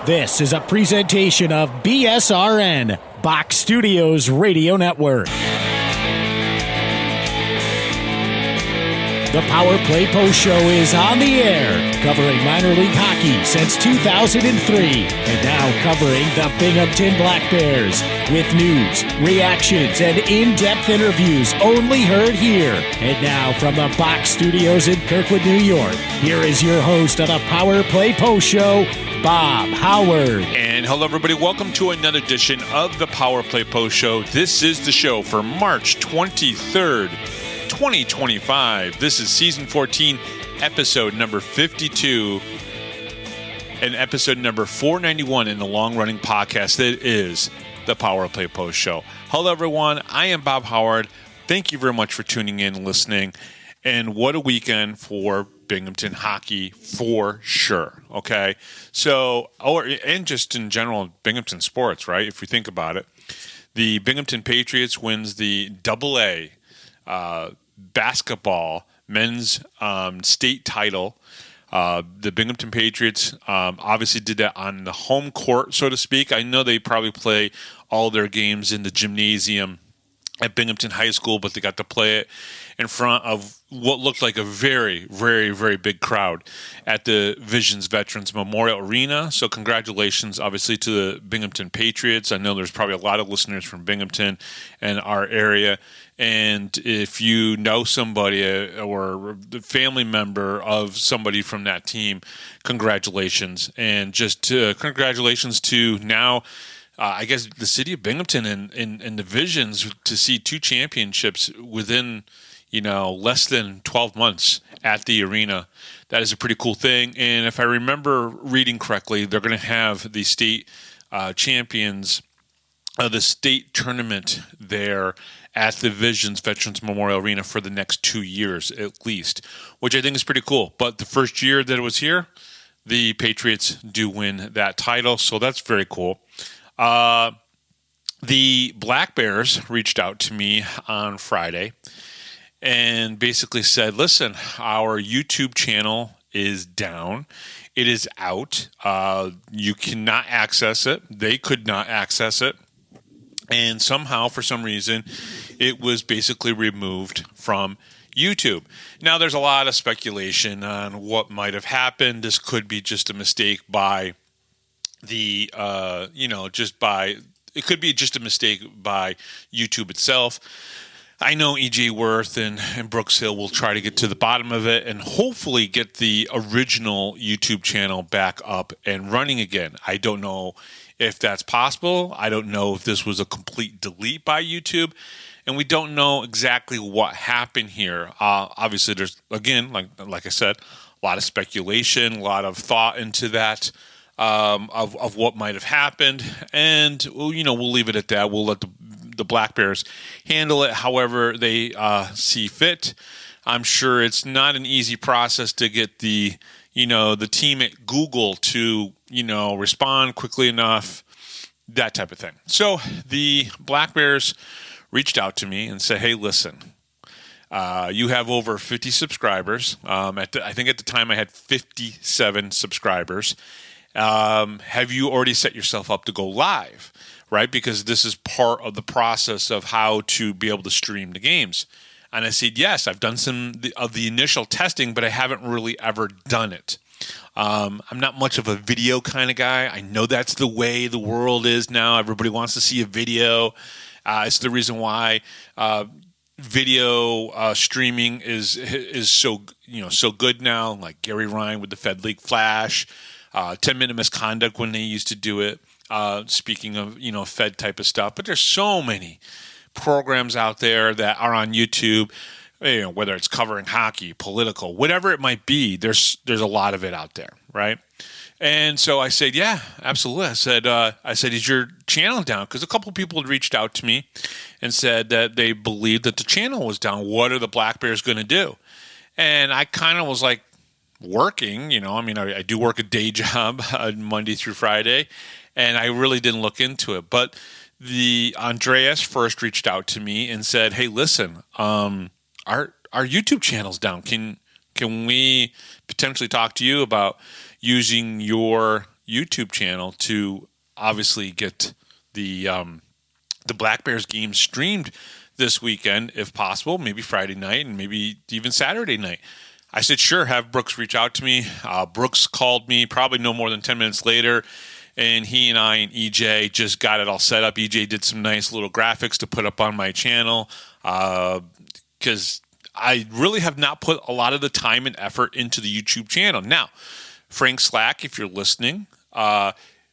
This is a presentation of BSRN, Box Studios Radio Network. The Power Play Post Show is on the air, covering minor league hockey since 2003, and now covering the Binghamton Black Bears, with news, reactions, and in-depth interviews only heard here. And now from the Box Studios in Kirkwood, New York, here is your host of the Power Play Post Show, Bob Howard. And hello, everybody. Welcome to another edition of the Power Play Post Show. This is the show for March 23rd, 2025. This is season 14, episode number 52, and episode number 491 in the long-running podcast that is the Power Play Post Show. Hello, everyone. I am Bob Howard. Thank you very much for tuning in and listening. And what a weekend for Binghamton hockey, for sure. Okay, so and just in general, Binghamton sports, right? If we think about it, the Binghamton Patriots wins the AA basketball men's state title. The Binghamton Patriots obviously did that on the home court, so to speak. I know they probably play all their games in the gymnasium at Binghamton High School, but they got to play it in front of what looked like a very, very, very big crowd at the Visions Veterans Memorial Arena. So congratulations, obviously, to the Binghamton Patriots. I know there's probably a lot of listeners from Binghamton and our area. And if you know somebody or the family member of somebody from that team, congratulations. And just congratulations to now, I guess, the city of Binghamton and the Visions to see two championships within, less than 12 months at the arena. That is a pretty cool thing. And if I remember reading correctly, they're going to have the state champions of the state tournament there at the Visions Veterans Memorial Arena for the next 2 years at least, which I think is pretty cool. But the first year that it was here, the Patriots do win that title, so that's very cool. The Black Bears reached out to me on Friday and basically said, listen, our YouTube channel is down. It is out. You cannot access it. They could not access it. And somehow, for some reason, it was basically removed from YouTube. Now, there's a lot of speculation on what might have happened. This could be just a mistake by the, it could be just a mistake by YouTube itself. I know E.J. Worth and Brooks Hill will try to get to the bottom of it and hopefully get the original YouTube channel back up and running again. I don't know if that's possible. I don't know if this was a complete delete by YouTube. And we don't know exactly what happened here. Obviously, there's, again, like I said, a lot of speculation, a lot of thought into that. Of what might have happened, and we'll leave it at that. We'll let the Black Bears handle it however they see fit. I'm sure it's not an easy process to get the team at Google to respond quickly enough, that type of thing. So the Black Bears reached out to me and said, "Hey, listen, you have over 50 subscribers. I think at the time I had 57 subscribers." Have you already set yourself up to go live, right? Because this is part of the process of how to be able to stream the games. And I said, yes, I've done some of the initial testing, but I haven't really ever done it. I'm not much of a video kind of guy. I know that's the way the world is now. Everybody wants to see a video. It's the reason why video streaming is so good now. Like Gary Ryan with the Fed League Flash. 10-minute misconduct when they used to do it. Speaking of, Fed type of stuff. But there's so many programs out there that are on YouTube, whether it's covering hockey, political, whatever it might be, there's a lot of it out there, right? And so I said, yeah, absolutely. I said, is your channel down? Because a couple people had reached out to me and said that they believed that the channel was down. What are the Black Bears going to do? And I kind of was like, working, I do work a day job Monday through Friday, and I really didn't look into it. But the Andreas first reached out to me and said, "Hey, listen, our YouTube channel's down. Can we potentially talk to you about using your YouTube channel to obviously get the Black Bears game streamed this weekend, if possible, maybe Friday night and maybe even Saturday night. I said, sure, have Brooks reach out to me. Brooks called me probably no more than 10 minutes later, and he and I and EJ just got it all set up. EJ did some nice little graphics to put up on my channel because I really have not put a lot of the time and effort into the YouTube channel. Now, Frank Slack, if you're listening,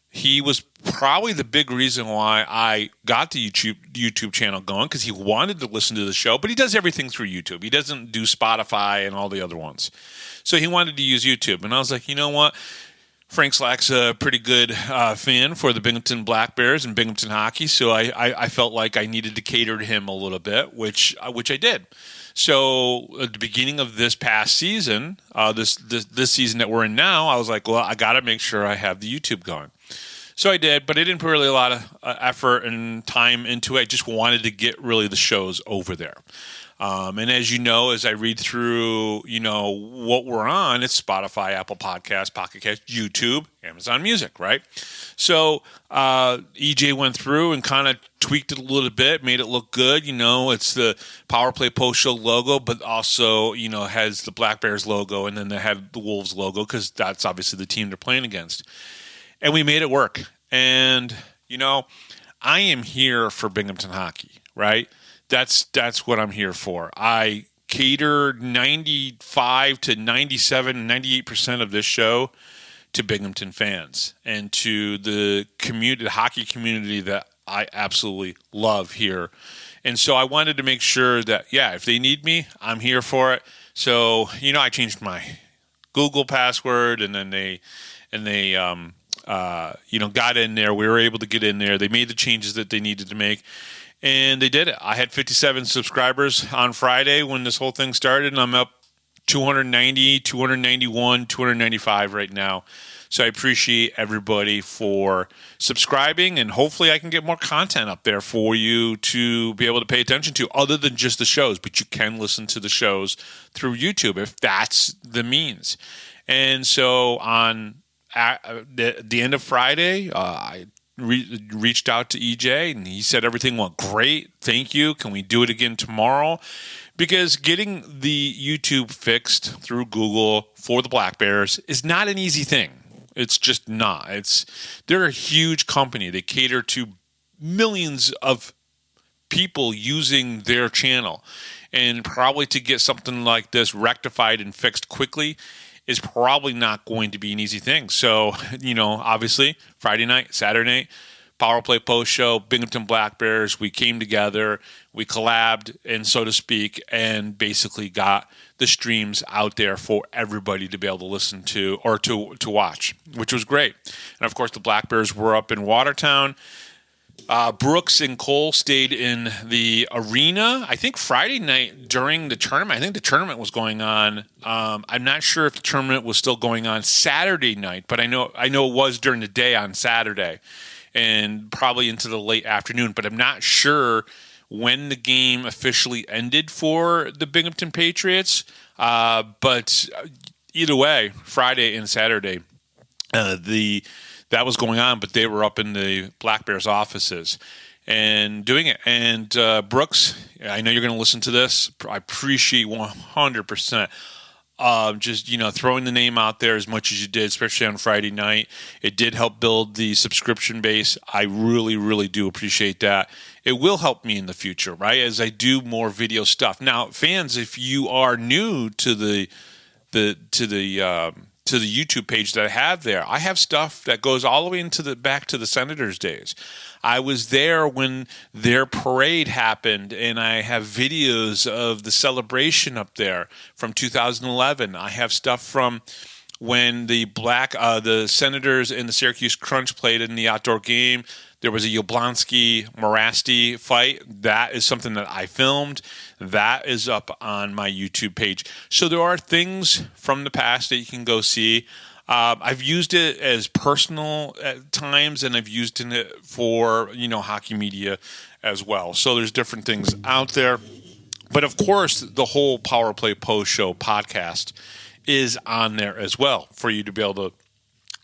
he was probably the big reason why I got the YouTube channel going, because he wanted to listen to the show, but he does everything through YouTube. He doesn't do Spotify and all the other ones. So he wanted to use YouTube. And I was like, you know what? Frank Slack's a pretty good fan for the Binghamton Black Bears and Binghamton hockey, so I felt like I needed to cater to him a little bit, which I did. So at the beginning of this past season, this season that we're in now, I was like, well, I got to make sure I have the YouTube going. So I did, but I didn't put really a lot of effort and time into it. I just wanted to get really the shows over there. And as you know, as I read through, what we're on, it's Spotify, Apple Podcasts, Pocket Cast, YouTube, Amazon Music, right? So EJ went through and kind of tweaked it a little bit, made it look good. It's the Power Play Post Show logo, but also, has the Black Bears logo, and then they have the Wolves logo, because that's obviously the team they're playing against. And we made it work. And, I am here for Binghamton hockey, right? That's what I'm here for. I cater 95 to 97, 98% of this show to Binghamton fans and to the community, the hockey community that I absolutely love here. And so I wanted to make sure that, if they need me, I'm here for it. So, I changed my Google password, and then they got in there. We were able to get in there. They made the changes that they needed to make, and they did it. I had 57 subscribers on Friday when this whole thing started, and I'm up 290, 291, 295 right now. So I appreciate everybody for subscribing, and hopefully I can get more content up there for you to be able to pay attention to, other than just the shows. But you can listen to the shows through YouTube if that's the means. And so at the end of Friday, I reached out to EJ, and he said everything went great. Thank you. Can we do it again tomorrow? Because getting the YouTube fixed through Google for the Black Bears is not an easy thing. It's just not. They're a huge company. They cater to millions of people using their channel. And probably to get something like this rectified and fixed quickly is probably not going to be an easy thing. So, obviously, Friday night, Saturday night, Power Play Post Show, Binghamton Black Bears, we came together, we collabed, and so to speak, and basically got the streams out there for everybody to be able to listen to or to watch, which was great. And, of course, the Black Bears were up in Watertown. Brooks and Cole stayed in the arena, I think Friday night during the tournament. I think the tournament was going on. I'm not sure if the tournament was still going on Saturday night, but I know it was during the day on Saturday and probably into the late afternoon. But I'm not sure when the game officially ended for the Binghamton Patriots. But either way, Friday and Saturday, that was going on, but they were up in the Black Bears offices and doing it. And Brooks, I know you're going to listen to this. I appreciate 100% just, throwing the name out there as much as you did, especially on Friday night. It did help build the subscription base. I really, really do appreciate that. It will help me in the future, right, as I do more video stuff. Now, fans, if you are new to the YouTube page that I have there, I have stuff that goes all the way back to the Senators' days. I was there when their parade happened, and I have videos of the celebration up there from 2011. I have stuff from when the Senators and the Syracuse Crunch played in the outdoor game. There was a Yablonski-Morasti fight. That is something that I filmed. That is up on my YouTube page. So there are things from the past that you can go see. I've used it as personal at times, and I've used it for, hockey media as well. So there's different things out there. But, of course, the whole Power Play Post Show podcast is on there as well for you to be able to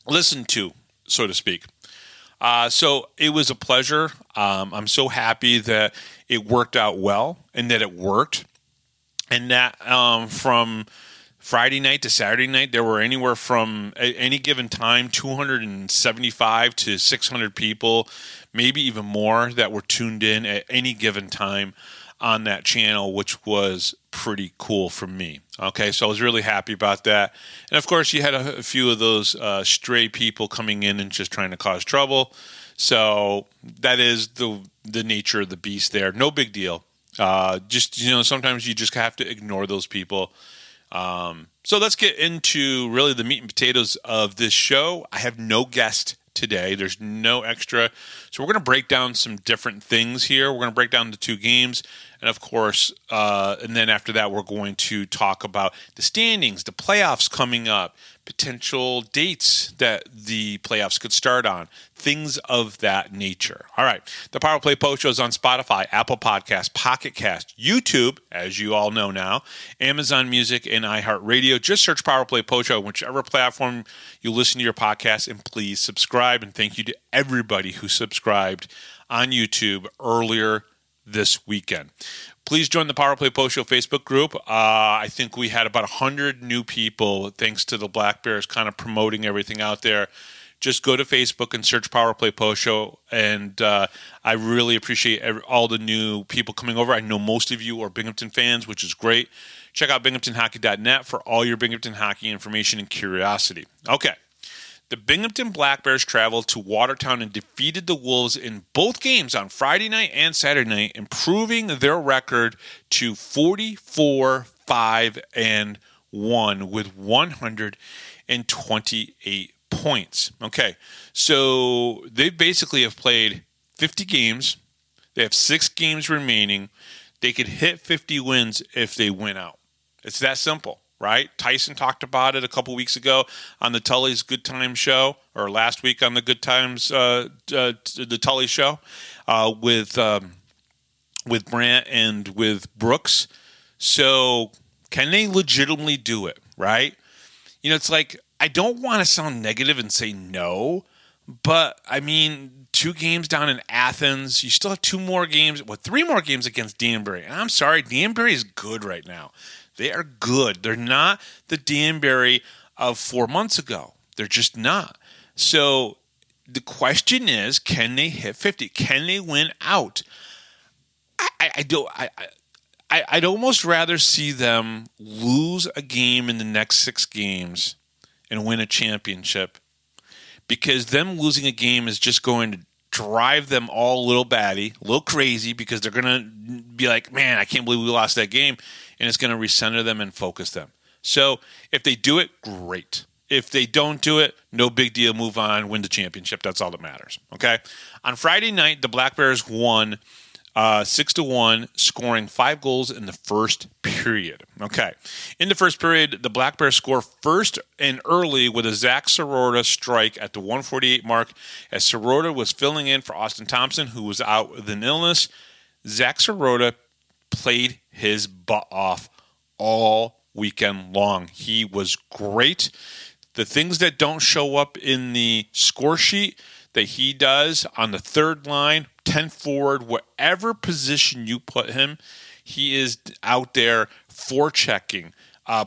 listen to. so to speak. So it was a pleasure. I'm so happy that it worked out well and that it worked. And that from Friday night to Saturday night, there were anywhere from at any given time 275 to 600 people, maybe even more, that were tuned in at any given time on that channel, which was pretty cool for me. Okay, so I was really happy about that. And of course, you had a few of those stray people coming in and just trying to cause trouble. So that is the nature of the beast there. No big deal. Just, sometimes you just have to ignore those people. So let's get into really the meat and potatoes of this show. I have no guest today. There's no extra. So we're going to break down some different things here. We're going to break down the two games. And of course, and then after that, we're going to talk about the standings, the playoffs coming up, potential dates that the playoffs could start on, things of that nature. All right. The Power Play Post Show is on Spotify, Apple Podcasts, Pocket Cast, YouTube, as you all know now, Amazon Music, and iHeartRadio. Just search Power Play Post Show on whichever platform you listen to your podcast, and please subscribe. And thank you to everybody who subscribed on YouTube earlier this weekend. Please join the Power Play Post Show Facebook group. I think we had about 100 new people thanks to the Black Bears kind of promoting everything out there. Just go to Facebook and search Power Play Post Show, and I really appreciate all the new people coming over. I know most of you are Binghamton fans, which is great. Check out binghamtonhockey.net for all your Binghamton hockey information and curiosity. Okay. The Binghamton Black Bears traveled to Watertown and defeated the Wolves in both games on Friday night and Saturday night, improving their record to 44-5-1 with 128 points. Okay, so they basically have played 50 games. They have 6 games remaining. They could hit 50 wins if they win out. It's that simple. Right? Tyson talked about it a couple weeks ago on the Tully's Good Times show, or last week on the Good Times, the Tully show, with Brant and with Brooks. So can they legitimately do it? Right? It's like, I don't want to sound negative and say no, but I mean, 2 games down in Athens. You still have 2 more games, 3 more games against Danbury. And I'm sorry, Danbury is good right now. They are good. They're not the Danbury of 4 months ago. They're just not. So the question is, can they hit 50? Can they win out? I'd almost rather see them lose a game in the next 6 games and win a championship, because them losing a game is just going to drive them all a little batty, a little crazy, because they're going to be like, man, I can't believe we lost that game. And it's going to recenter them and focus them. So if they do it, great. If they don't do it, no big deal. Move on, win the championship. That's all that matters. Okay. On Friday night, the Black Bears won 6-1, scoring 5 goals in the first period. Okay. In the first period, the Black Bears score first and early with a Zach Sirota strike at the 148 mark, as Sirota was filling in for Austin Thompson, who was out with an illness. Zach Sirota played his butt off all weekend long. He was great. The things that don't show up in the score sheet that he does on the third line, 10 forward, whatever position you put him, he is out there forechecking,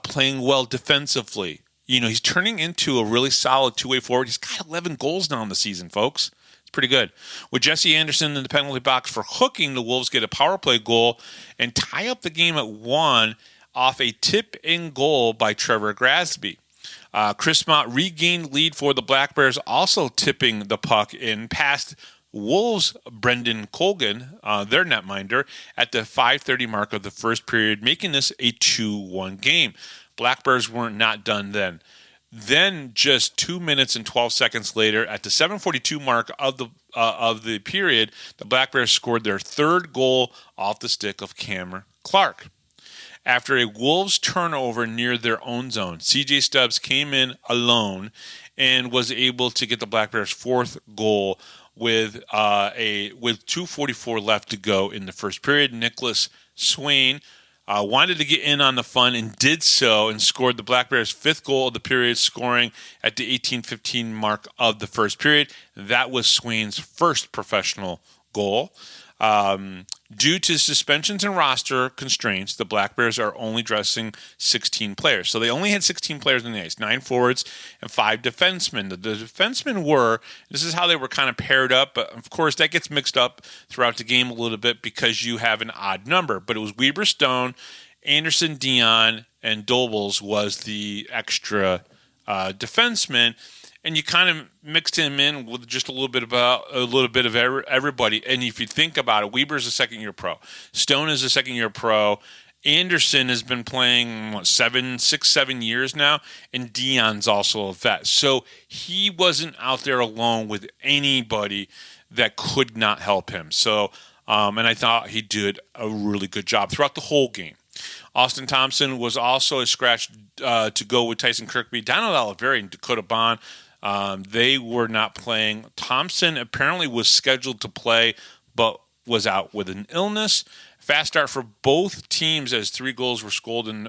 playing well defensively. He's turning into a really solid two-way forward. He's got 11 goals now in the season, folks. Pretty good. With Jesse Anderson in the penalty box for hooking, the Wolves get a power play goal and tie up the game at 1 off a tip-in goal by Trevor Grasby. Chris Mott regained lead for the Black Bears, also tipping the puck in past Wolves' Brendan Colgan, their netminder, at the 5:30 mark of the first period, making this a 2-1 game. Black Bears were not done then. Then, just 2 minutes and 12 seconds later, at the 7:42 mark of the period, the Black Bears scored their 3rd goal off the stick of Cameron Clark. After a Wolves turnover near their own zone, C.J. Stubbs came in alone and was able to get the Black Bears' 4th goal with 2:44 left to go in the first period. Nicholas Swain wanted to get in on the fun and did so, and scored the Black Bears' fifth goal of the period, scoring at the 18:15 mark of the first period. That was Swain's first professional goal. Due to suspensions and roster constraints, the Black Bears are only dressing 16 players. So they only had 16 players on the ice, 9 forwards and 5 defensemen. The defensemen this is how they were kind of paired up, but of course that gets mixed up throughout the game a little bit because you have an odd number. But it was Weber Stone, Anderson, Dion, and Dobles was the extra defenseman. And you kind of mixed him in with just a little bit of everybody. And if you think about it, Weber's a second-year pro. Stone is a second-year pro. Anderson has been playing 7 years now, and Dion's also a vet. So he wasn't out there alone with anybody that could not help him. So, and I thought he did a really good job throughout the whole game. Austin Thompson was also a scratch to go with Tyson Kirkby. Donald Oliveri and Dakota Bond. They were not playing. Thompson apparently was scheduled to play, but was out with an illness. Fast start for both teams as 3 goals were scored in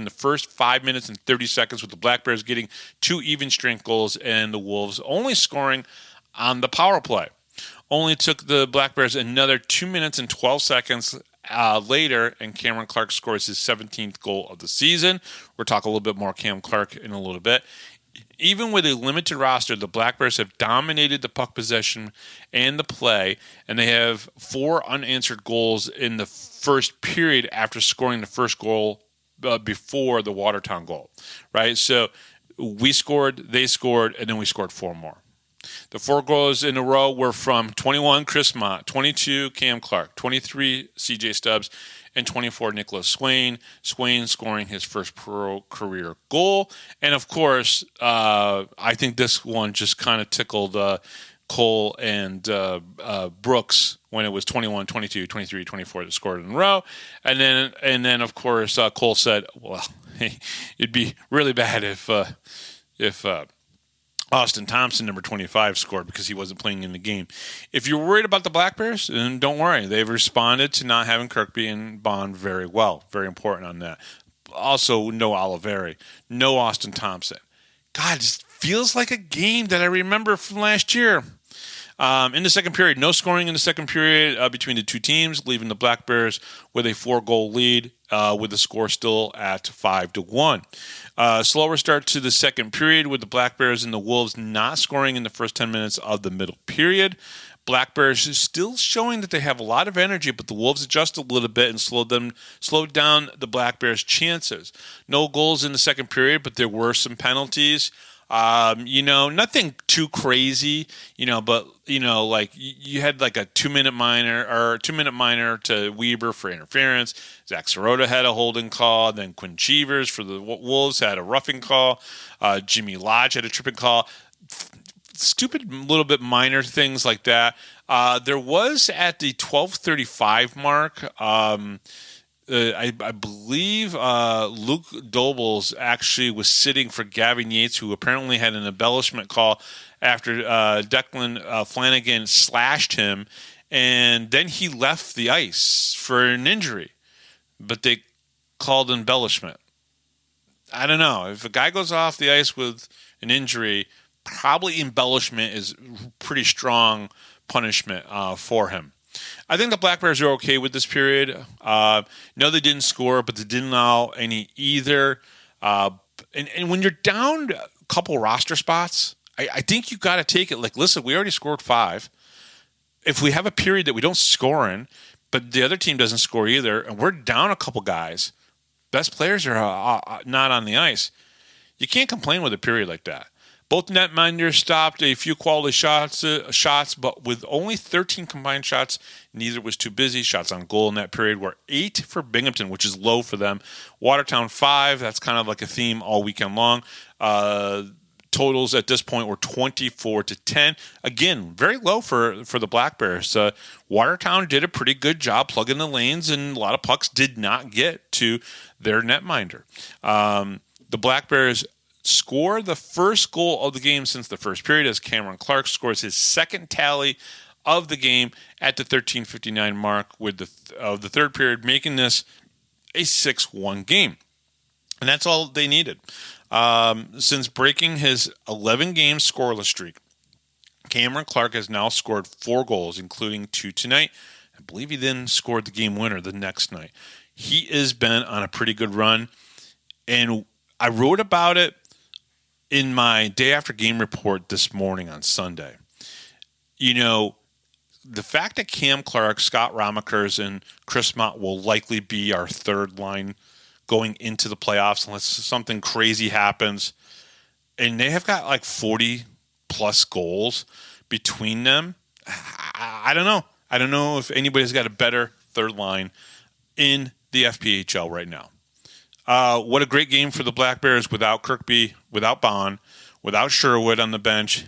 the first 5 minutes and 30 seconds, with the Black Bears getting 2 even-strength goals and the Wolves only scoring on the power play. Only took the Black Bears another 2 minutes and 12 seconds later, and Cameron Clark scores his 17th goal of the season. We'll talk a little bit more Cam Clark in a little bit. Even with a limited roster, the Black Bears have dominated the puck possession and the play, and they have 4 unanswered goals in the first period after scoring the first goal before the Watertown goal, right? So we scored, they scored, and then we scored 4 more. The 4 goals in a row were from 21 Chris Mott, 22 Cam Clark, 23 CJ Stubbs, and 24 Nicholas Swain. Swain scoring his first pro career goal. And, of course, I think this one just kind of tickled Cole and Brooks when it was 21, 22, 23, 24 that scored in a row. And then of course, Cole said, well, it'd be really bad if Austin Thompson, number 25, scored because he wasn't playing in the game. If you're worried about the Black Bears, then don't worry. They've responded to not having Kirkby and Bond very well. Very important on that. Also, no Oliveri, no Austin Thompson. God, it just feels like a game that I remember from last year. In the second period, no scoring in the second period between the two teams, leaving the Black Bears with a 4-goal lead, with the score still at 5-1. Slower start to the second period, with the Black Bears and the Wolves not scoring in the first 10 minutes of the middle period. Black Bears is still showing that they have a lot of energy, but the Wolves adjusted a little bit and slowed down the Black Bears' chances. No goals in the second period, but there were some penalties. Nothing too crazy, but, like you had like a 2-minute minor to Weber for interference. Zach Sirota had a holding call. Then Quinn Cheevers for the Wolves had a roughing call. Jimmy Lodge had a tripping call. Stupid little bit minor things like that. There was at the 12:35 mark, I believe Luke Dobles actually was sitting for Gavin Yates, who apparently had an embellishment call after Declan Flanagan slashed him, and then he left the ice for an injury, but they called embellishment. I don't know. If a guy goes off the ice with an injury, probably embellishment is pretty strong punishment for him. I think the Black Bears are okay with this period. No, they didn't score, but they didn't allow any either. And when you're down a couple roster spots, I think you got to take it. Like, listen, we already scored 5. If we have a period that we don't score in, but the other team doesn't score either, and we're down a couple guys, best players are not on the ice, you can't complain with a period like that. Both netminders stopped a few quality shots, but with only 13 combined shots, neither was too busy. Shots on goal in that period were 8 for Binghamton, which is low for them. Watertown 5, that's kind of like a theme all weekend long. Totals at this point were 24-10. Again, very low for the Black Bears. Watertown did a pretty good job plugging the lanes, and a lot of pucks did not get to their netminder. The Black Bears score the first goal of the game since the first period as Cameron Clark scores his second tally of the game at the 13:59 mark with the third period, making this a 6-1 game. And that's all they needed. Since breaking his 11-game scoreless streak, Cameron Clark has now scored 4 goals, including 2 tonight. I believe he then scored the game winner the next night. He has been on a pretty good run, and I wrote about it in my day after game report this morning on Sunday. You know, the fact that Cam Clark, Scott Ramakers, and Chris Mott will likely be our third line going into the playoffs unless something crazy happens, and they have got like 40-plus goals between them. I don't know. I don't know if anybody's got a better third line in the FPHL right now. What a great game for the Black Bears without Kirkby, without Bond, without Sherwood on the bench.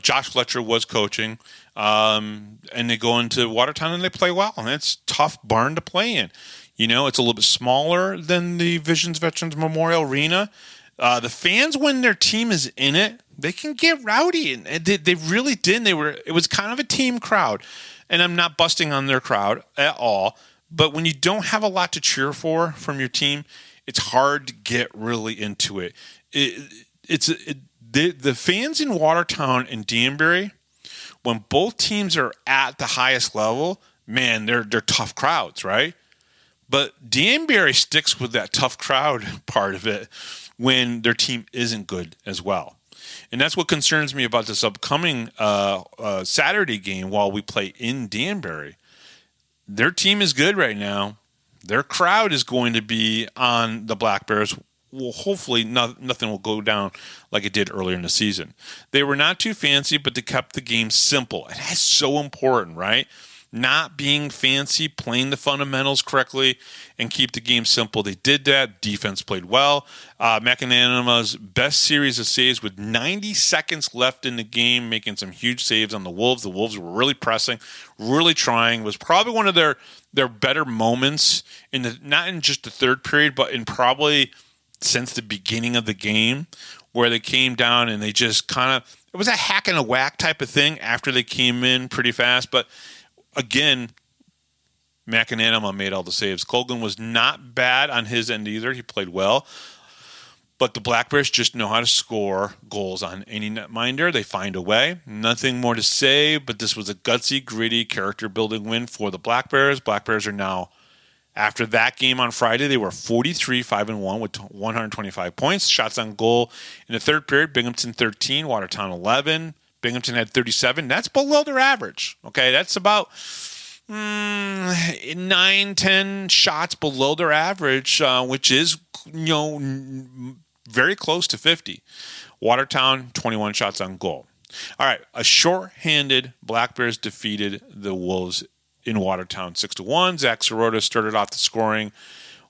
Josh Fletcher was coaching, and they go into Watertown and they play well. And it's a tough barn to play in. You know, it's a little bit smaller than the Visions Veterans Memorial Arena. The fans, when their team is in it, they can get rowdy, and they really did. It was kind of a team crowd, and I'm not busting on their crowd at all. But when you don't have a lot to cheer for from your team, it's hard to get really into it. The fans in Watertown and Danbury, when both teams are at the highest level, man, they're tough crowds, right? But Danbury sticks with that tough crowd part of it when their team isn't good as well. And that's what concerns me about this upcoming Saturday game while we play in Danbury. Their team is good right now. Their crowd is going to be on the Black Bears. Well, hopefully nothing will go down like it did earlier in the season. They were not too fancy, but they kept the game simple. And that's so important, right? Not being fancy, playing the fundamentals correctly, and keep the game simple. They did that. Defense played well. McAnanima's best series of saves with 90 seconds left in the game, making some huge saves on the Wolves. The Wolves were really pressing, really trying. It was probably one of their better moments not in just the third period, but in probably since the beginning of the game, where they came down and they just kind of, it was a hack and a whack type of thing after they came in pretty fast. But again, McAnanima made all the saves. Colgan was not bad on his end either. He played well. But the Black Bears just know how to score goals on any netminder. They find a way. Nothing more to say, but this was a gutsy, gritty, character-building win for the Black Bears. Black Bears are now, after that game on Friday, they were 43-5-1 with 125 points. Shots on goal in the third period, Binghamton 13, Watertown 11. Binghamton had 37. That's below their average. Okay, that's about 9-10 shots below their average, which is, very close to 50. Watertown, 21 shots on goal. All right, a shorthanded Black Bears defeated the Wolves in Watertown 6-1. Zach Sirota started off the scoring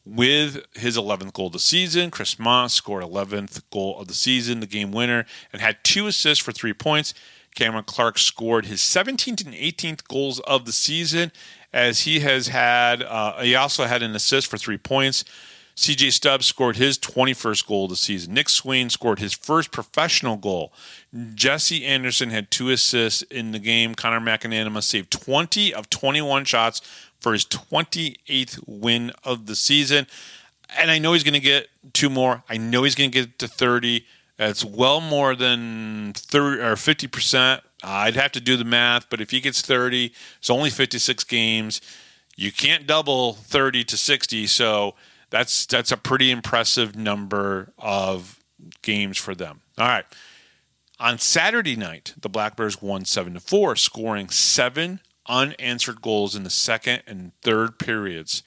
with his 11th goal of the season. Chris Mott scored 11th goal of the season, the game winner, and had 2 assists for 3 points. Cameron Clark scored his 17th and 18th goals of the season, as he also had an assist for 3 points. CJ Stubbs scored his 21st goal of the season. Nick Swain scored his first professional goal. Jesse Anderson had 2 assists in the game. Connor McAnanima saved 20 of 21 shots for his 28th win of the season. And I know he's going to get 2 more. I know he's going to get to 30. That's well more than 30 or 50%. I'd have to do the math, but if he gets 30, it's only 56 games. You can't double 30 to 60, so that's a pretty impressive number of games for them. All right. On Saturday night, the Black Bears won 7-4, scoring 7 unanswered goals in the second and third periods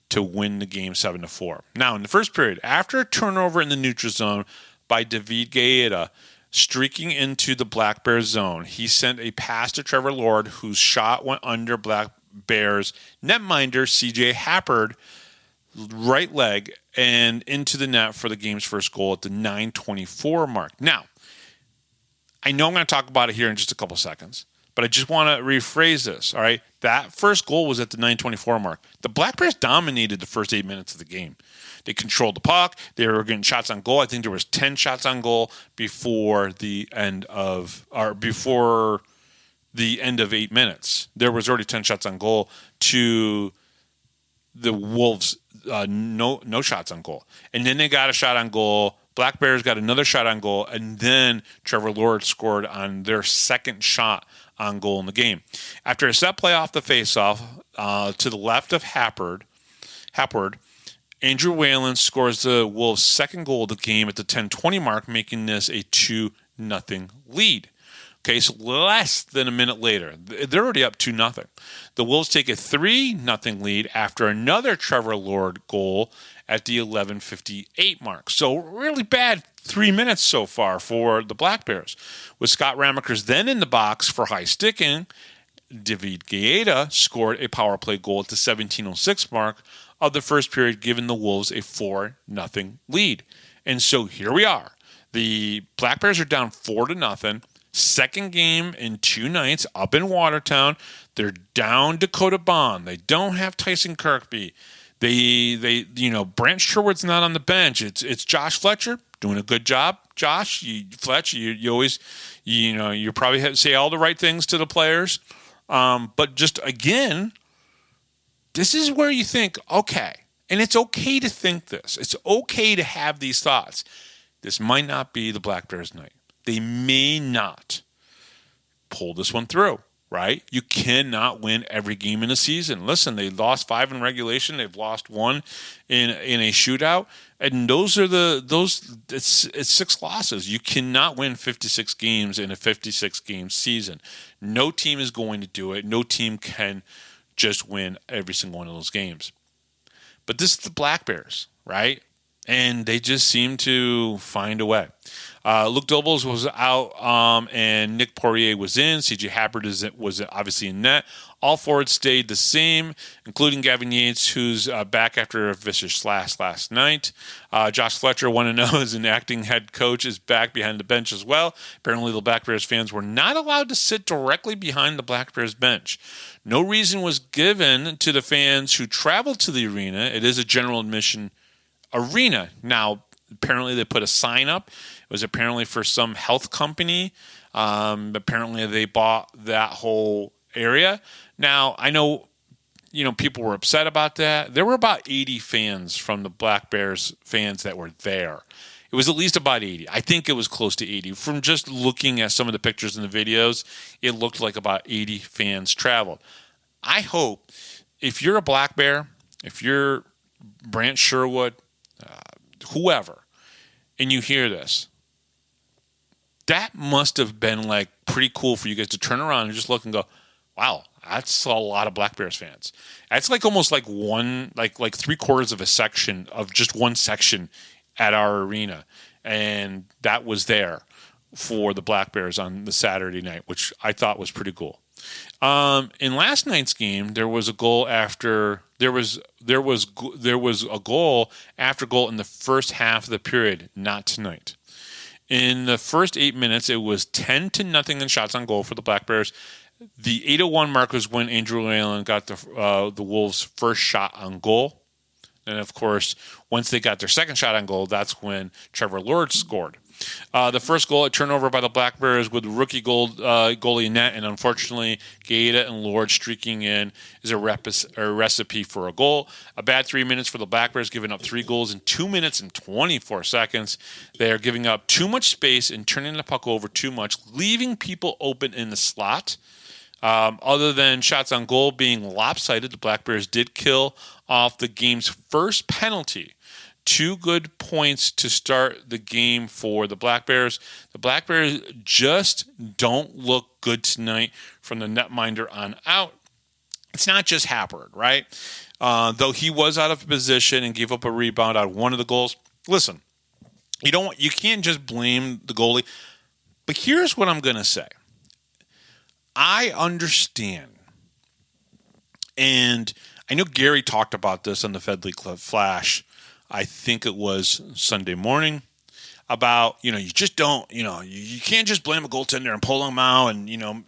to win the game 7-4. Now, in the first period, after a turnover in the neutral zone by David Gaeta, streaking into the Black Bears zone, he sent a pass to Trevor Lord, whose shot went under Black Bears netminder CJ Happard right leg and into the net for the game's first goal at the 9:24 mark. Now, I know I'm going to talk about it here in just a couple seconds, but I just want to rephrase this, all right? That first goal was at the 9:24 mark. The Black Bears dominated the first 8 minutes of the game. They controlled the puck. They were getting shots on goal. I think there was 10 shots on goal before the end of 8 minutes. There was already 10 shots on goal to the Wolves no shots on goal. And then they got a shot on goal. Black Bears got another shot on goal, and then Trevor Lord scored on their second shot on goal in the game. After a set play off the faceoff to the left of Hapward, Andrew Whalen scores the Wolves' second goal of the game at the 10:20 mark, making this a 2-0 lead. Okay, so less than a minute later, they're already up 2-0. The Wolves take a 3-0 lead after another Trevor Lord goal at the 11:58 mark. So really bad 3 minutes so far for the Black Bears. With Scott Ramekers then in the box for high sticking, David Gaeta scored a power play goal at the 17:06 mark of the first period, giving the Wolves a 4-0 lead. And so here we are. The Black Bears are down 4-0. Second game in 2 nights up in Watertown. They're down Dakota Bond. They don't have Tyson Kirkby. Brant Sherwood's not on the bench. It's Josh Fletcher doing a good job. Josh, you always, you probably have to say all the right things to the players. But just again, this is where you think, okay, and it's okay to think this. It's okay to have these thoughts. This might not be the Black Bears night. They may not pull this one through, right? You cannot win every game in a season. Listen, they lost 5 in regulation. They've lost 1 in a shootout. And it's 6 losses. You cannot win 56 games in a 56-game season. No team is going to do it. No team can just win every single one of those games. But this is the Black Bears, right? And they just seem to find a way. Luke Dobles was out, and Nick Poirier was in. C.J. Hapward was obviously in net. All forwards stayed the same, including Gavin Yates, who's back after a vicious slash last night. Josh Fletcher, 1-0 as an acting head coach, is back behind the bench as well. Apparently, the Black Bears fans were not allowed to sit directly behind the Black Bears bench. No reason was given to the fans who traveled to the arena. It is a general admission arena. Now, apparently they put a sign up. It was apparently for some health company. Apparently they bought that whole area. Now, I know, people were upset about that. There were about 80 fans from the Black Bears fans that were there. It was at least about 80. I think it was close to 80. From just looking at some of the pictures and the videos, it looked like about 80 fans traveled. I hope if you're a Black Bear, if you're Brant Sherwood, whoever, and you hear this, that must have been like pretty cool for you guys to turn around and just look and go, wow, that's a lot of Black Bears fans. That's like almost like one, like 3/4 of a section of just one section at our arena. And that was there for the Black Bears on the Saturday night, which I thought was pretty cool. In last night's game, there was a goal after there was a goal after goal in the first half of the period. Not tonight. In the first 8 minutes, it was 10-0 in shots on goal for the Black Bears. The 8:01 mark was when Andrew Whalen got the Wolves' first shot on goal. And, of course, once they got their second shot on goal, that's when Trevor Lord scored. The first goal, a turnover by the Black Bears with rookie goalie net, and unfortunately, Gaeta and Lord streaking in is a recipe for a goal. A bad 3 minutes for the Black Bears, giving up 3 goals in 2 minutes and 24 seconds. They are giving up too much space and turning the puck over too much, leaving people open in the slot. Other than shots on goal being lopsided, the Black Bears did kill off the game's first penalty. 2 good points to start the game for the Black Bears. The Black Bears just don't look good tonight from the netminder on out. It's not just Hapward, right? Though he was out of position and gave up a rebound on one of the goals. Listen, you can't just blame the goalie. But here's what I'm going to say. I understand, and I know Gary talked about this on the Fedley Club Flash, I think it was Sunday morning, about, you just don't, you can't just blame a goaltender and pull him out. And,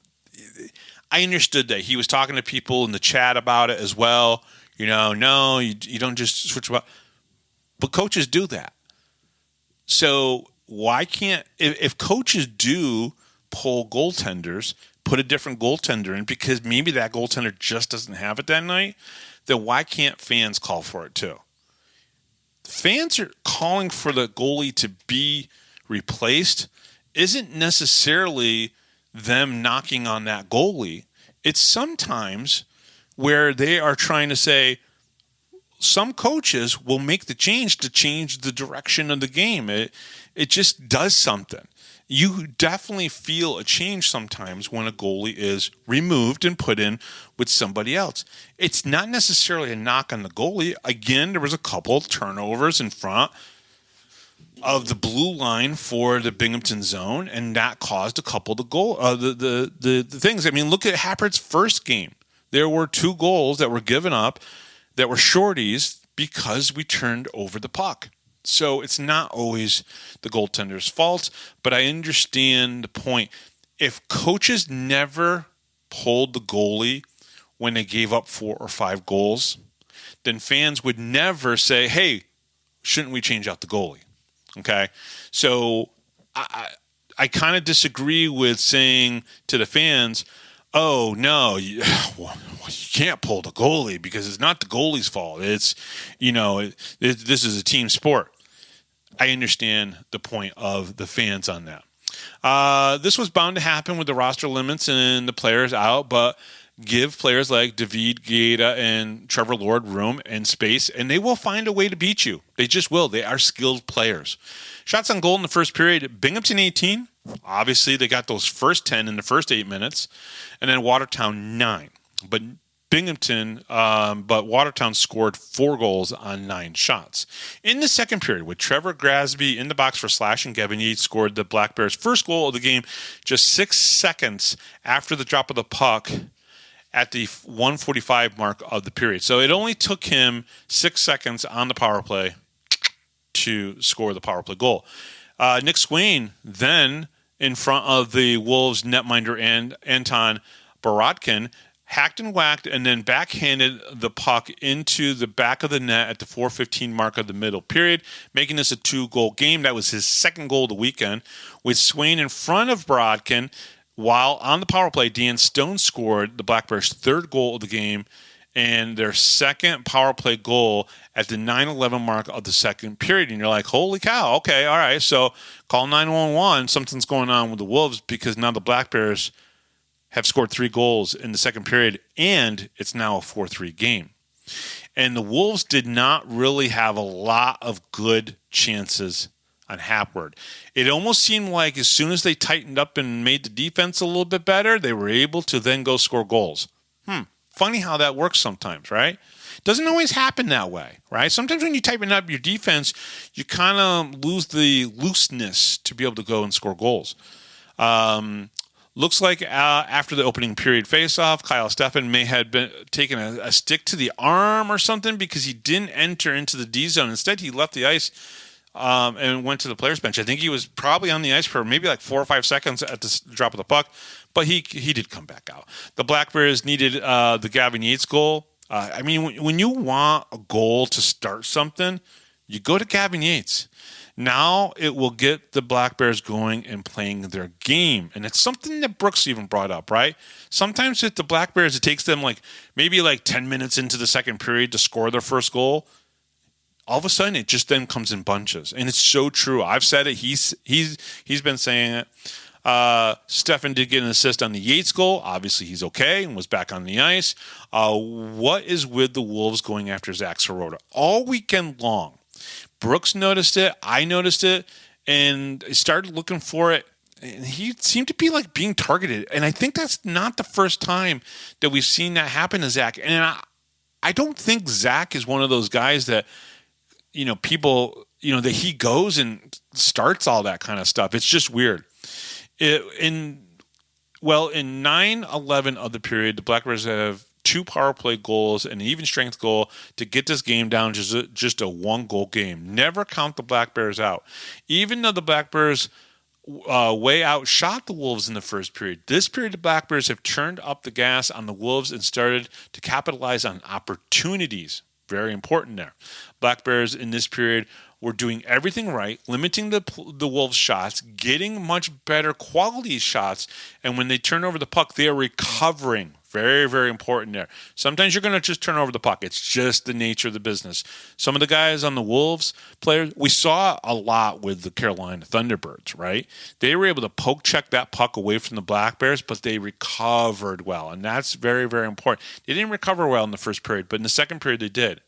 I understood that. He was talking to people in the chat about it as well. No, you don't just switch about. But coaches do that. So why can't, if coaches do pull goaltenders, put a different goaltender in because maybe that goaltender just doesn't have it that night, then why can't fans call for it too? fans are calling for the goalie to be replaced isn't necessarily them knocking on that goalie. It's sometimes where they are trying to say some coaches will make the change to change the direction of the game. It just does something. You definitely feel a change sometimes when a goalie is removed and put in with somebody else. It's not necessarily a knock on the goalie. Again, there was a couple turnovers in front of the blue line for the Binghamton zone, and that caused a couple of the things. I mean, look at Happert's first game. There were 2 goals that were given up that were shorties because we turned over the puck. So it's not always the goaltender's fault, but I understand the point. If coaches never pulled the goalie when they gave up 4 or 5 goals, then fans would never say, hey, shouldn't we change out the goalie? Okay, so I kind of disagree with saying to the fans, oh, no, you can't pull the goalie because it's not the goalie's fault. It's, this is a team sport. I understand the point of the fans on that. This was bound to happen with the roster limits and the players out, but give players like David Guetta and Trevor Lord room and space, and they will find a way to beat you. They just will. They are skilled players. Shots on goal in the first period, Binghamton 18. Obviously, they got those first 10 in the first 8 minutes, and then Watertown 9. But Watertown scored 4 goals on 9 shots. In the second period, with Trevor Grasby in the box for Slash and Gavin Yates scored the Black Bears' first goal of the game just 6 seconds after the drop of the puck at the 1:45 mark of the period. So it only took him 6 seconds on the power play to score the power play goal. Nick Swain then, in front of the Wolves netminder and Anton Borodkin, hacked and whacked and then backhanded the puck into the back of the net at the 4:15 mark of the middle period, making this a 2-goal game. That was his second goal of the weekend. With Swain in front of Borodkin, while on the power play, Dan Stone scored the Black Bears' 3rd goal of the game and their second power play goal at the 9:11 mark of the second period. And you're like, holy cow, okay, all right, so call 911. Something's going on with the Wolves because now the Black Bears have scored 3 goals in the second period, and it's now a 4-3 game. And the Wolves did not really have a lot of good chances on Hapward. It almost seemed like as soon as they tightened up and made the defense a little bit better, they were able to then go score goals. Funny how that works sometimes, right? Doesn't always happen that way, right? Sometimes when you tighten up your defense, you kind of lose the looseness to be able to go and score goals. Looks like after the opening period faceoff, Kyle Steffen may have been taken a stick to the arm or something because he didn't enter into the D zone. Instead, he left the ice and went to the players' bench. I think he was probably on the ice for maybe like 4 or 5 seconds at the drop of the puck, but he did come back out. The Black Bears needed the Gavin Yates goal. I mean, when you want a goal to start something, you go to Gavin Yates. Now it will get the Black Bears going and playing their game. And it's something that Brooks even brought up, right? Sometimes with the Black Bears, it takes them maybe 10 minutes into the second period to score their first goal. All of a sudden, it just then comes in bunches. And it's so true. I've said it. He's been saying it. Steffen did get an assist on the Yates goal. Obviously, he's okay and was back on the ice. What is with the Wolves going after Zach Sirota? All weekend long, Brooks noticed it. I noticed it. And I started looking for it. And he seemed to be being targeted. And I think that's not the first time that we've seen that happen to Zach. And I don't think Zach is one of those guys that, people, that he goes and starts all that kind of stuff. It's just weird. In 9-11 of the period, the Black Bears have 2 power play goals and an even strength goal to get this game down just a 1-goal game. Never count the Black Bears out. Even though the Black Bears way outshot the Wolves in the first period, this period the Black Bears have turned up the gas on the Wolves and started to capitalize on opportunities. Very important there. Black Bears in this period were doing everything right, limiting the Wolves' shots, getting much better quality shots, and when they turn over the puck, they are recovering Very, very important there. Sometimes you're going to just turn over the puck. It's just the nature of the business. Some of the guys on the Wolves players, we saw a lot with the Carolina Thunderbirds, right? They were able to poke check that puck away from the Black Bears, but they recovered well, and that's very, very important. They didn't recover well in the first period, but in the second period they did.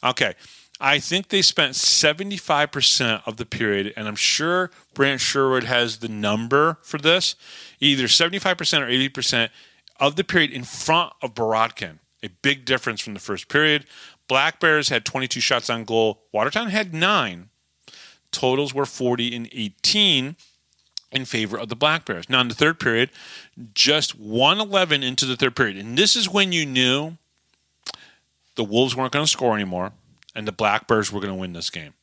Okay, I think they spent 75% of the period, and I'm sure Brant Sherwood has the number for this, either 75% or 80% of the period in front of Borodkin. A big difference from the first period. Black Bears had 22 shots on goal. Watertown had 9. Totals were 40 and 18 in favor of the Black Bears. Now in the third period, just 1:11 into the third period, and this is when you knew the Wolves weren't going to score anymore, and the Black Bears were going to win this game.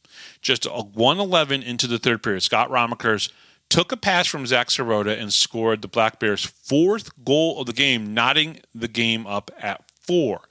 Just 1:11 into the third period, Scott Ramakers took a pass from Zach Sirota and scored the Black Bears' 4th goal of the game, knotting the game up at 4.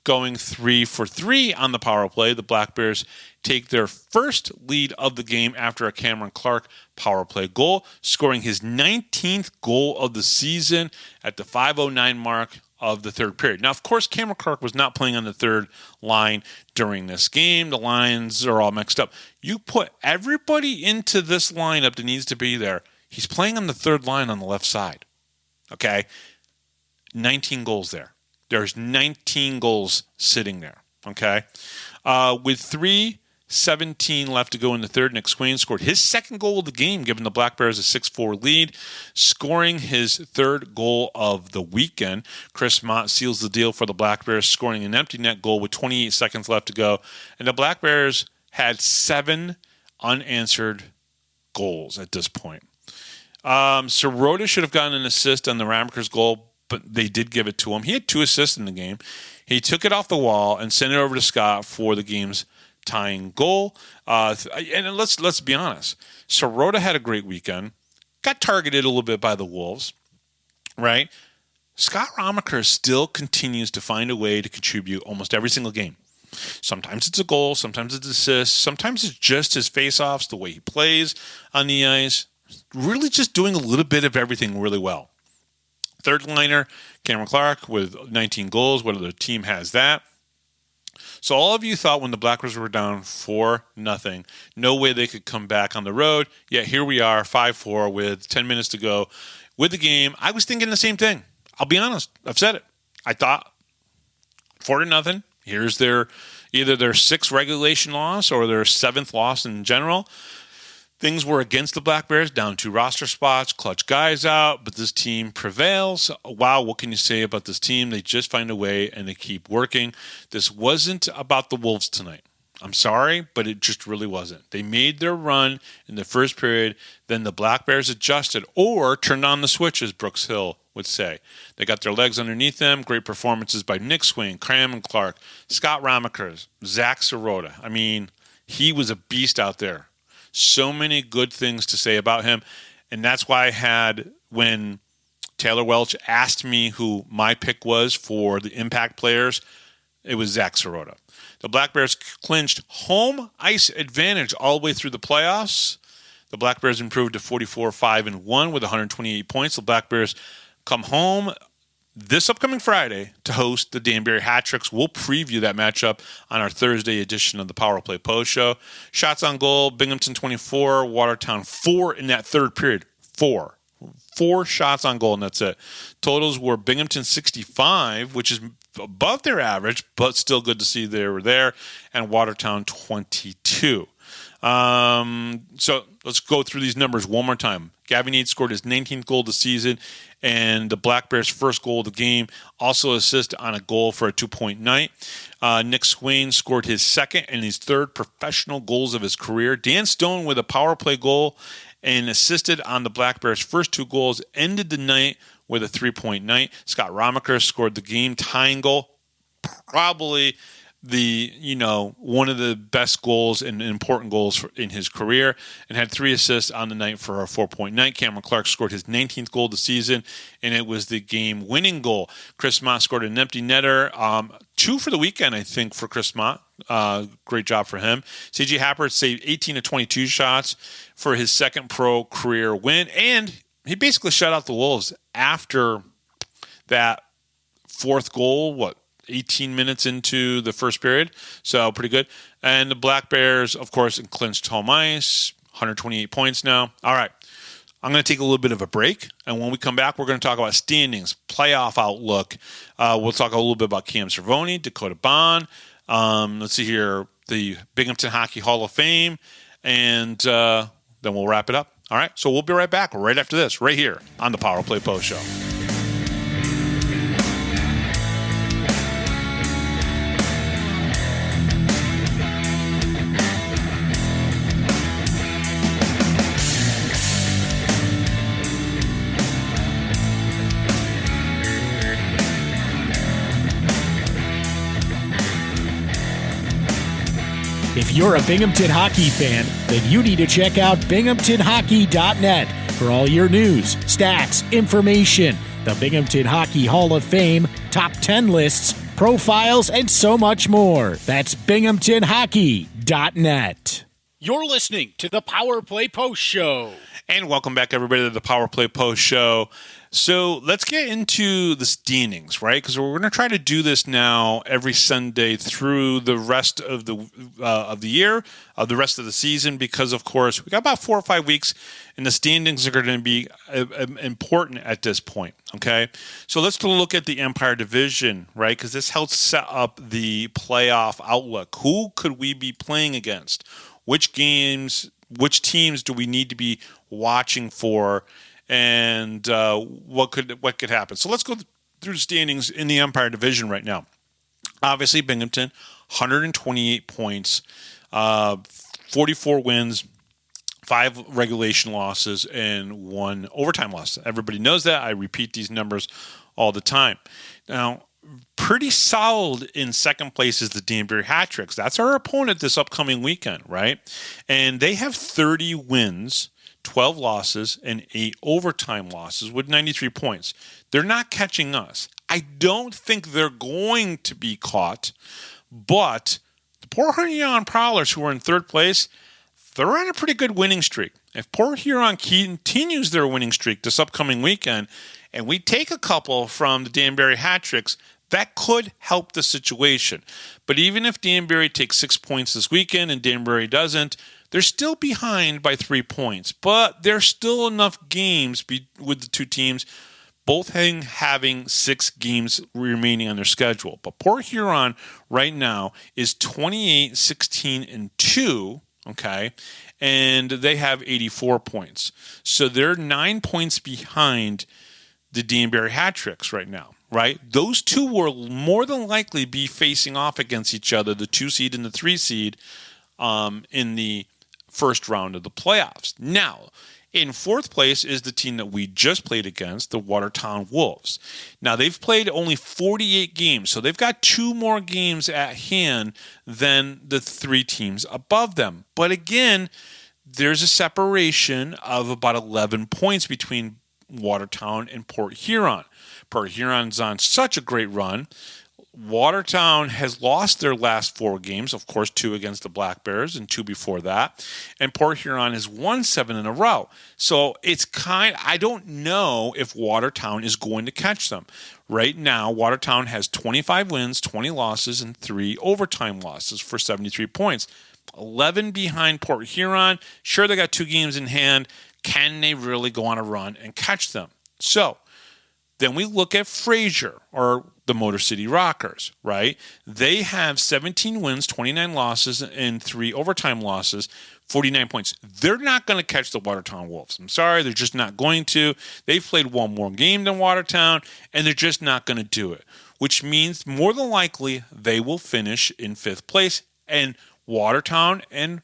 Going 3 for 3 on the power play, the Black Bears take their first lead of the game after a Cameron Clark power play goal, scoring his 19th goal of the season at the 5:09 mark of the third period. Now, of course, Cameron Clark was not playing on the third line during this game. The lines are all mixed up. You put everybody into this lineup that needs to be there. He's playing on the third line on the left side. Okay? 19 goals there. There's 19 goals sitting there. Okay? With 3:17 left to go in the third, Nick Swain scored his second goal of the game, giving the Black Bears a 6-4 lead, scoring his third goal of the weekend. Chris Mott seals the deal for the Black Bears, scoring an empty net goal with 28 seconds left to go. And the Black Bears had 7 unanswered goals at this point. Sirota should have gotten an assist on the Ramakers goal, but they did give it to him. He had 2 assists in the game. He took it off the wall and sent it over to Scott for the game's tying goal. And let's be honest. Sirota had a great weekend. Got targeted a little bit by the Wolves, right? Scott Ramaker still continues to find a way to contribute almost every single game. Sometimes it's a goal, sometimes it's assists, sometimes it's just his face-offs, the way he plays on the ice. Really just doing a little bit of everything really well. Third liner, Cameron Clark with 19 goals. What other team has that? So all of you thought when the Black Bears were down 4-0, no way they could come back on the road. Yet here we are, 5-4 with 10 minutes to go with the game. I was thinking the same thing. I'll be honest. I've said it. I thought 4-0. Here's either their 6th regulation loss or their 7th loss in general. Things were against the Black Bears, down 2 roster spots, clutch guys out, but this team prevails. Wow, what can you say about this team? They just find a way and they keep working. This wasn't about the Wolves tonight. I'm sorry, but it just really wasn't. They made their run in the first period, then the Black Bears adjusted or turned on the switch, as Brooks Hill would say. They got their legs underneath them. Great performances by Nick Swain, Cameron Clark, Scott Ramakers, Zach Sirota. I mean, he was a beast out there. So many good things to say about him. And that's why I had, when Taylor Welch asked me who my pick was for the impact players, it was Zach Sirota. The Black Bears clinched home ice advantage all the way through the playoffs. The Black Bears improved to 44-5-1 with 128 points. The Black Bears come home this upcoming Friday to host the Danbury Hat-Tricks. We'll preview that matchup on our Thursday edition of the Power Play Post Show. Shots on goal, Binghamton 24, Watertown 4 in that third period. 4 shots on goal, and that's it. Totals were Binghamton 65, which is above their average, but still good to see they were there, and Watertown 22. So let's go through these numbers one more time. Gavin Eads scored his 19th goal of the season, and the Black Bears' first goal of the game, also assist on a goal for a 2-point night. Nick Swain scored his second and his third professional goals of his career. Dan Stone with a power play goal and assisted on the Black Bears' first 2 goals, ended the night with a 3-point night. Scott Ramaker scored the game tying goal, probably one of the best goals and important goals in his career, and had 3 assists on the night for a 4-point night. Cameron Clark scored his 19th goal of the season, and it was the game-winning goal. Chris Mott scored an empty netter, 2 for the weekend, I think, for Chris Mott. Great job for him. C.J. Happert saved 18 of 22 shots for his second pro career win, and he basically shut out the Wolves after that fourth goal, 18 minutes into the first period. So pretty good. And the Black Bears, of course, clinched home ice, 128 points now. All right. I'm going to take a little bit of a break. And when we come back, we're going to talk about standings, playoff outlook. We'll talk a little bit about Cam Cervoni, Dakota Bond. Let's see here, the Binghamton Hockey Hall of Fame. And then we'll wrap it up. All right. So we'll be right back right after this, right here on the Power Play Post Show. If you're a Binghamton hockey fan, then you need to check out binghamtonhockey.net for all your news, stats, information, the Binghamton Hockey Hall of Fame, top 10 lists, profiles, and so much more. That's binghamtonhockey.net. You're listening to the Power Play Post Show. And welcome back, everybody, to the Power Play Post Show. So let's get into the standings, right? Because we're going to try to do this now every Sunday through the rest of the year, the rest of the season, because, of course, we got about 4 or 5 weeks, and the standings are going to be important at this point, okay? So let's look at the Empire Division, right? Because this helps set up the playoff outlook. Who could we be playing against? Which teams do we need to be watching for? And what could happen? So let's go through the standings in the Empire Division right now. Obviously, Binghamton, 128 points, 44 wins, 5 regulation losses, and 1 overtime loss. Everybody knows that. I repeat these numbers all the time. Now, pretty solid in second place is the Danbury Hat-Tricks. That's our opponent this upcoming weekend, right? And they have 30 wins, 12 losses, and 8 overtime losses with 93 points. They're not catching us. I don't think they're going to be caught, but the Port Huron Prowlers, who are in third place, they're on a pretty good winning streak. If Port Huron continues their winning streak this upcoming weekend, and we take a couple from the Danbury Hat-Tricks, that could help the situation. But even if Danbury takes 6 points this weekend and Danbury doesn't, they're still behind by 3 points. But there's still enough games with the two teams, both having 6 games remaining on their schedule. But Port Huron right now is 28, 16, and 2, okay? And they have 84 points. So they're 9 points behind the Danbury Hat-Tricks right now, right? Those two will more than likely be facing off against each other, the 2 seed and the 3 seed, in the first round of the playoffs. Now, in fourth place is the team that we just played against, the Watertown Wolves. Now, they've played only 48 games, so they've got 2 more games at hand than the 3 teams above them. But again, there's a separation of about 11 points between Watertown and Port Huron. Port Huron's on such a great run. Watertown has lost their last 4 games, of course, 2 against the Black Bears and 2 before that. And Port Huron has won 7 in a row. So I don't know if Watertown is going to catch them. Right now, Watertown has 25 wins, 20 losses, and 3 overtime losses for 73 points. 11 behind Port Huron. Sure, they got 2 games in hand. Can they really go on a run and catch them? So then we look at Fraser, or the Motor City Rockers, right? They have 17 wins, 29 losses, and 3 overtime losses, 49 points. They're not going to catch the Watertown Wolves. I'm sorry, they're just not going to. They've played 1 more game than Watertown, and they're just not going to do it, which means more than likely they will finish in 5th place, and Watertown and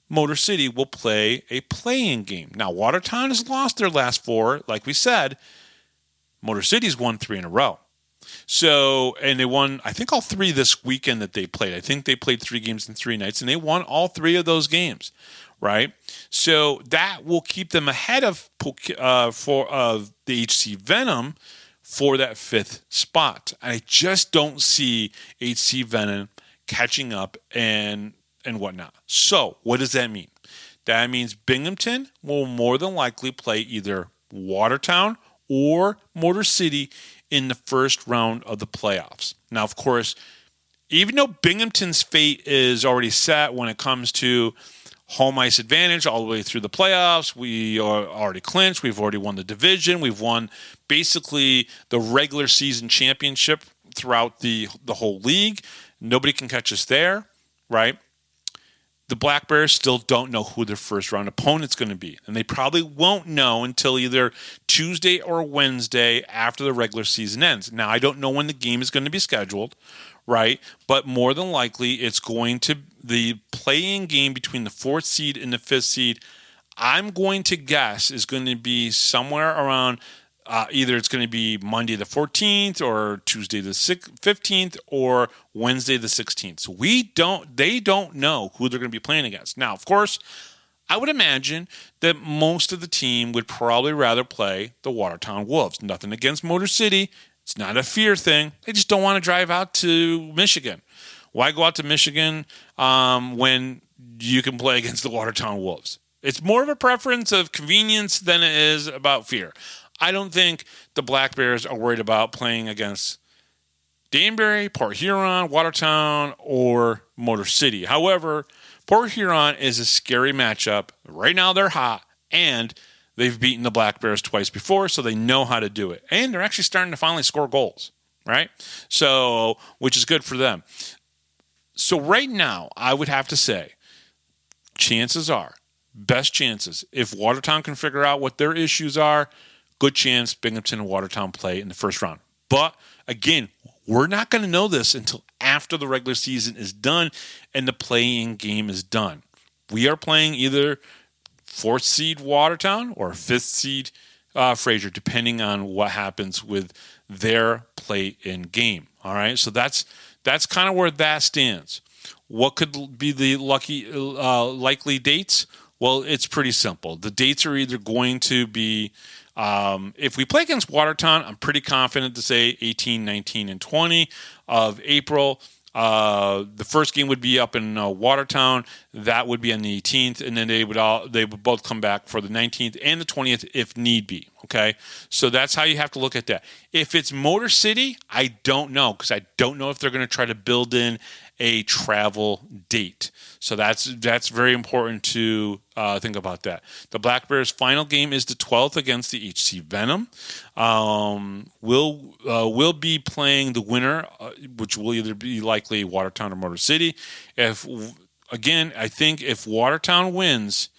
Motor City will play a play-in game. Now, Watertown has lost their last 4, like we said. Motor City's won 3 in a row. So, and they won, I think, all 3 this weekend that they played. I think they played 3 games in 3 nights, and they won all 3 of those games, right? So that will keep them ahead of the HC Venom for that 5th spot. I just don't see HC Venom catching up and whatnot. So what does that mean? That means Binghamton will more than likely play either Watertown or Motor City in the first round of the playoffs. Now, of course, even though Binghamton's fate is already set when it comes to home ice advantage all the way through the playoffs, we are already clinched. We've already won the division. We've won basically the regular season championship throughout the whole league. Nobody can catch us there, right? The Black Bears still don't know who their first round opponent's going to be. And they probably won't know until either Tuesday or Wednesday after the regular season ends. Now, I don't know when the game is going to be scheduled, right? But more than likely, it's going to the play-in game between the 4th seed and the 5th seed. I'm going to guess is going to be somewhere around either it's going to be Monday the 14th or Tuesday the 15th or Wednesday the 16th. So they don't know who they're going to be playing against. Now, of course, I would imagine that most of the team would probably rather play the Watertown Wolves. Nothing against Motor City. It's not a fear thing. They just don't want to drive out to Michigan. Why go out to Michigan when you can play against the Watertown Wolves? It's more of a preference of convenience than it is about fear. I don't think the Black Bears are worried about playing against Danbury, Port Huron, Watertown, or Motor City. However, Port Huron is a scary matchup. Right now they're hot, and they've beaten the Black Bears twice before, so they know how to do it. And they're actually starting to finally score goals, right? So, which is good for them. So right now, I would have to say, best chances, if Watertown can figure out what their issues are, good chance Binghamton and Watertown play in the first round. But again, we're not going to know this until after the regular season is done and the play-in game is done. We are playing either 4th seed Watertown or 5th seed Fraser, depending on what happens with their play-in game. All right, so that's kind of where that stands. What could be the likely dates? Well, it's pretty simple. The dates are either going to be, if we play against Watertown, I'm pretty confident to say 18, 19, and 20 of April. The first game would be up in Watertown. That would be on the 18th, and then they would both come back for the 19th and the 20th if need be. Okay, so that's how you have to look at that. If it's Motor City, I don't know because I don't know if they're going to try to build in a travel date. So that's very important to think about that. The Black Bears' final game is the 12th against the HC Venom. We'll be playing the winner, which will either be likely Watertown or Motor City. I think if Watertown wins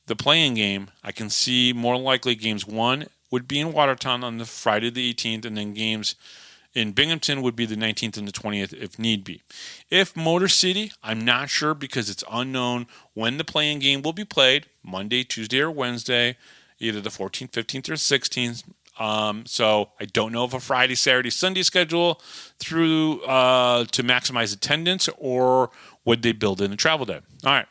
the play-in game, I can see more likely games 1 would be in Watertown on the Friday the 18th, and then games in Binghamton would be the 19th and the 20th if need be. If Motor City, I'm not sure because it's unknown when the play-in game will be played, Monday, Tuesday, or Wednesday, either the 14th, 15th, or 16th. So I don't know if a Friday, Saturday, Sunday schedule through to maximize attendance, or would they build in a travel day? All right.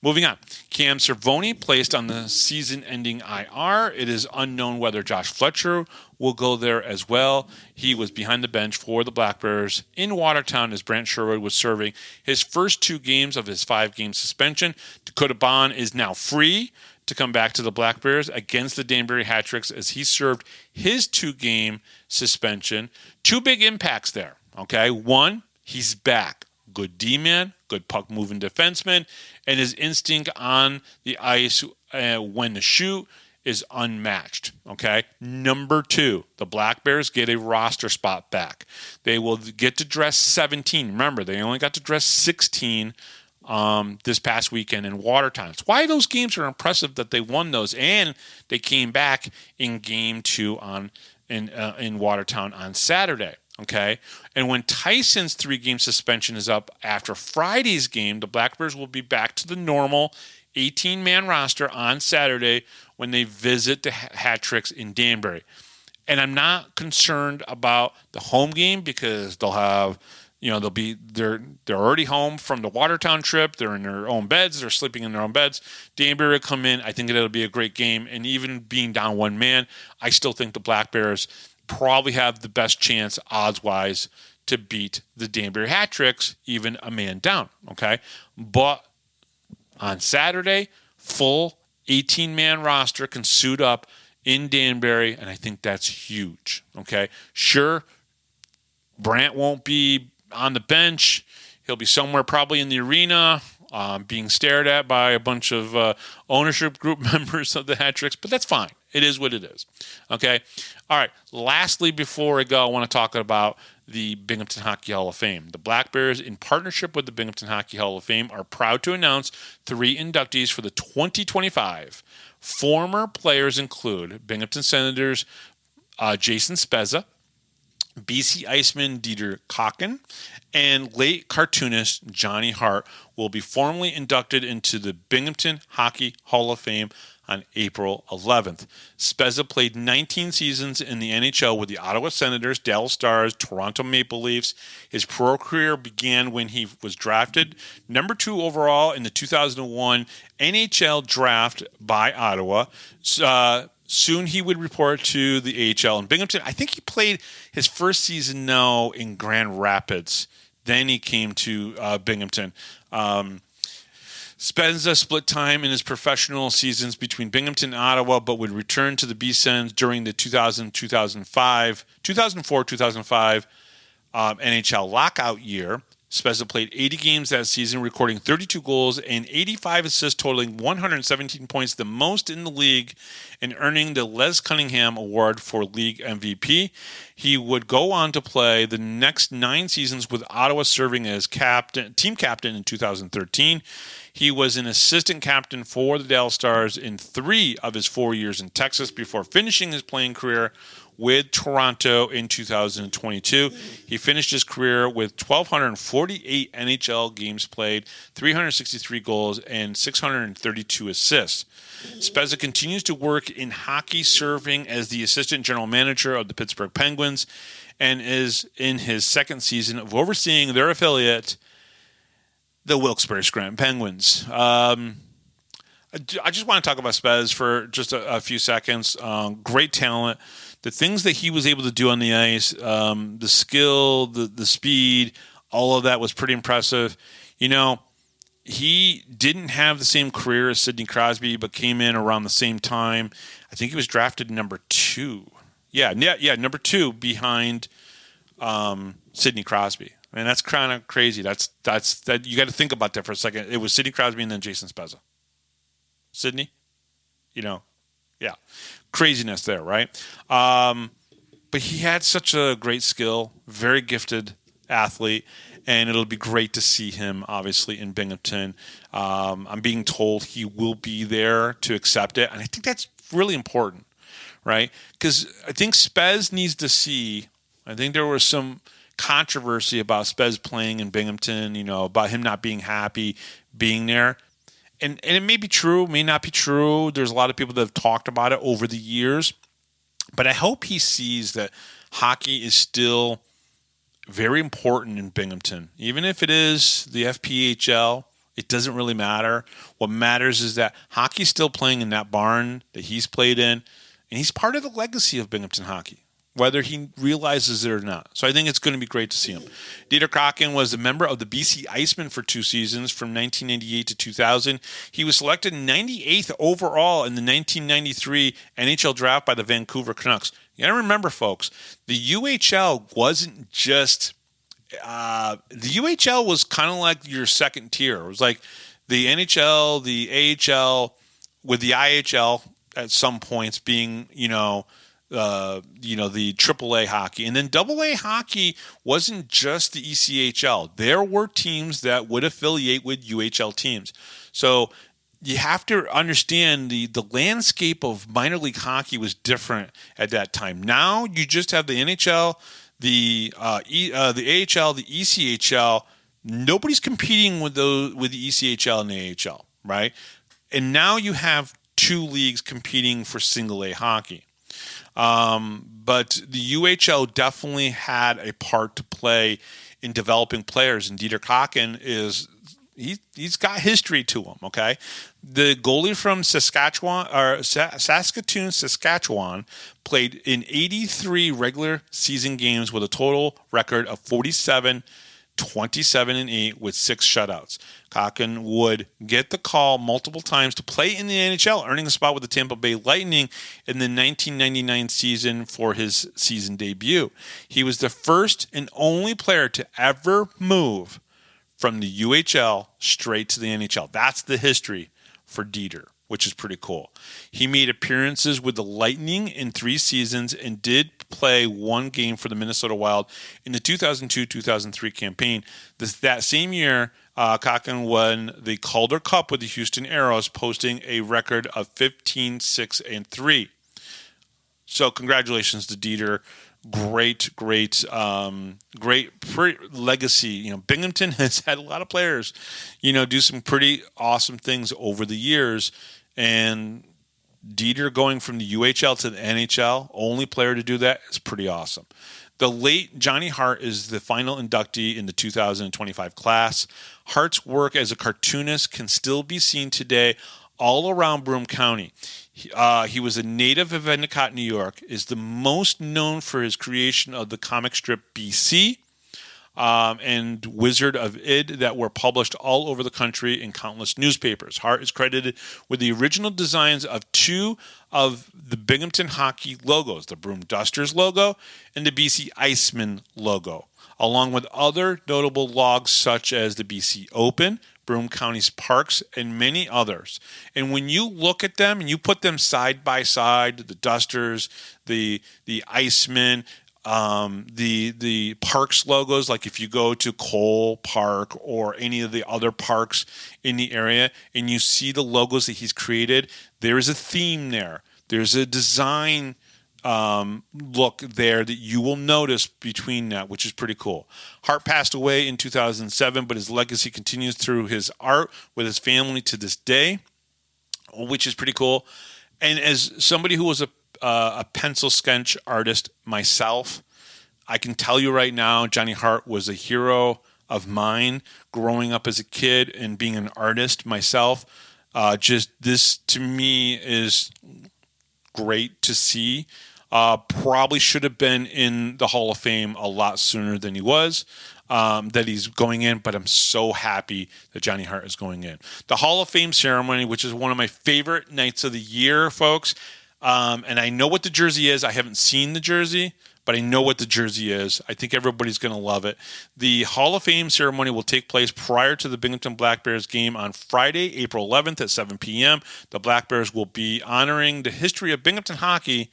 Moving on, Cam Cervoni placed on the season-ending IR. It is unknown whether Josh Fletcher will go there as well. He was behind the bench for the Black Bears in Watertown as Brant Sherwood was serving his first 2 games of his 5-game suspension. Dakota Bond is now free to come back to the Black Bears against the Danbury Hat-Tricks as he served his 2-game suspension. 2 big impacts there, okay? 1, he's back. Good D-man, good puck-moving defenseman, and his instinct on the ice when to shoot is unmatched, okay? Number 2, the Black Bears get a roster spot back. They will get to dress 17. Remember, they only got to dress 16 this past weekend in Watertown. It's why those games are impressive that they won those, and they came back in Game 2 in Watertown on Saturday. Okay, and when Tyson's 3-game suspension is up after Friday's game, the Black Bears will be back to the normal 18-man roster on Saturday when they visit the Hat-Tricks in Danbury. And I'm not concerned about the home game because they'll have, they're already home from the Watertown trip. They're in their own beds. They're sleeping in their own beds. Danbury will come in. I think it'll be a great game. And even being down 1 man, I still think the Black Bears probably have the best chance odds-wise to beat the Danbury Hat-Tricks, even a man down, okay? But on Saturday, full 18-man roster can suit up in Danbury, and I think that's huge. Okay, sure, Brant won't be on the bench. He'll be somewhere probably in the arena, being stared at by a bunch of ownership group members of the Hat Tricks, but that's fine. It is what it is. Okay? All right. Lastly, before I go, I want to talk about the Binghamton Hockey Hall of Fame. The Black Bears, in partnership with the Binghamton Hockey Hall of Fame, are proud to announce 3 inductees for the 2025. Former players include Binghamton Senators Jason Spezza, BC Iceman Dieter Kocken, and late cartoonist Johnny Hart will be formally inducted into the Binghamton Hockey Hall of Fame on April 11th. Spezza played 19 seasons in the NHL with the Ottawa Senators, Dallas Stars, Toronto Maple Leafs. His pro career began when he was drafted number 2 overall in the 2001 NHL draft by Ottawa. Soon he would report to the AHL in Binghamton. I think he played his first season now in Grand Rapids. Then he came to Binghamton. Spezza split time in his professional seasons between Binghamton and Ottawa, but would return to the B-Sens during the 2004-2005 NHL lockout year. Spezza played 80 games that season, recording 32 goals and 85 assists, totaling 117 points, the most in the league, and earning the Les Cunningham Award for League MVP. He would go on to play the next 9 seasons with Ottawa, serving as team captain in 2013. He was an assistant captain for the Dallas Stars in 3 of his 4 years in Texas before finishing his playing career with Toronto in 2022. He finished his career with 1,248 NHL games played, 363 goals, and 632 assists. Spezza continues to work in hockey, serving as the assistant general manager of the Pittsburgh Penguins, and is in his second season of overseeing their affiliate, the Wilkes-Barre Scranton Penguins. I just want to talk about Spez for just a few seconds. Great talent. The things that he was able to do on the ice, the skill, the speed, all of that was pretty impressive. You know, he didn't have the same career as Sidney Crosby, but came in around the same time. I think he was drafted number 2. Yeah, number 2 behind Sidney Crosby. And that's kind of crazy. That's you got to think about that for a second. It was Sidney Crosby and then Jason Spezza. Sidney, yeah, craziness there, right? But he had such a great skill, very gifted athlete, and it'll be great to see him, obviously, in Binghamton. I'm being told he will be there to accept it, and I think that's really important, right? Because I think Spez needs to see. I think there was some controversy about Spez playing in Binghamton, about him not being happy being there. And it may be true, may not be true. There's a lot of people that have talked about it over the years. But I hope he sees that hockey is still very important in Binghamton. Even if it is the FPHL, it doesn't really matter. What matters is that hockey's still playing in that barn that he's played in. And he's part of the legacy of Binghamton hockey, whether he realizes it or not. So I think it's going to be great to see him. Dieter Kocken was a member of the BC Icemen for 2 seasons from 1998 to 2000. He was selected 98th overall in the 1993 NHL draft by the Vancouver Canucks. You got to remember, folks, the UHL wasn't just the UHL was kind of like your second tier. It was like the NHL, the AHL, with the IHL at some points being, the AAA hockey. And then AA hockey wasn't just the ECHL. There were teams that would affiliate with UHL teams. So you have to understand the landscape of minor league hockey was different at that time. Now you just have the NHL, the AHL, the ECHL. Nobody's competing with the ECHL and the AHL, right? And now you have 2 leagues competing for single A hockey. But the UHL definitely had a part to play in developing players, and Dieter Kocken he's got history to him. Okay, the goalie from Saskatoon, Saskatchewan, played in 83 regular season games with a total record of 47, 27-8 with 6 shutouts. Cocken would get the call multiple times to play in the NHL, earning a spot with the Tampa Bay Lightning in the 1999 season for his season debut. He was the first and only player to ever move from the UHL straight to the NHL. That's the history for Dieter, which is pretty cool. He made appearances with the Lightning in 3 seasons and did play 1 game for the Minnesota Wild in the 2002-2003 campaign. That same year, Cocken won the Calder Cup with the Houston Aeros, posting a record of 15-6-3. So congratulations to Dieter. Great legacy. Binghamton has had a lot of players, do some pretty awesome things over the years. And Dieter going from the UHL to the NHL, only player to do that, is pretty awesome. The late Johnny Hart is the final inductee in the 2025 class. Hart's work as a cartoonist can still be seen today all around Broome County. He was a native of Endicott, New York, is the most known for his creation of the comic strip BC and Wizard of Id that were published all over the country in countless newspapers. Hart is credited with the original designs of 2 of the Binghamton hockey logos, the Broome Dusters logo and the BC Iceman logo, along with other notable logs such as the BC Open, Broome County's parks, and many others. And when you look at them and you put them side by side, the Dusters, the Iceman, the parks logos, like if you go to Cole Park or any of the other parks in the area and you see the logos that he's created, there is a theme there. There's a design look there that you will notice between that, which is pretty cool. Hart passed away in 2007, but his legacy continues through his art with his family to this day, which is pretty cool. And as somebody who was a pencil sketch artist myself, I can tell you right now, Johnny Hart was a hero of mine growing up as a kid and being an artist myself. Just this to me is great to see. Probably should have been in the Hall of Fame a lot sooner than he was, that he's going in, but I'm so happy that Johnny Hart is going in. The Hall of Fame ceremony, which is one of my favorite nights of the year, folks, and I know what the jersey is. I haven't seen the jersey, but I know what the jersey is. I think everybody's going to love it. The Hall of Fame ceremony will take place prior to the Binghamton Black Bears game on Friday, April 11th at 7 p.m. The Black Bears will be honoring the history of Binghamton hockey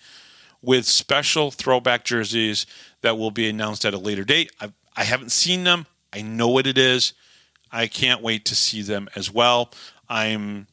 with special throwback jerseys that will be announced at a later date. I haven't seen them. I know what it is. I can't wait to see them as well. I'm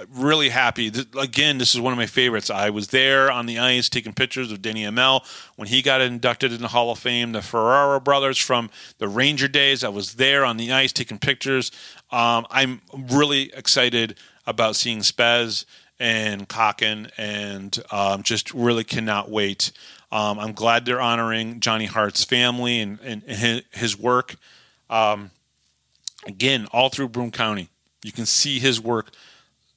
really happy. Again, this is one of my favorites. I was there on the ice taking pictures of Denny ML when he got inducted in the Hall of Fame. The Ferraro brothers from the Ranger days, I was there on the ice taking pictures. I'm really excited about seeing Spez and Cocken, and just really cannot wait. I'm glad they're honoring Johnny Hart's family and his work. Again, all through Broome County. You can see his work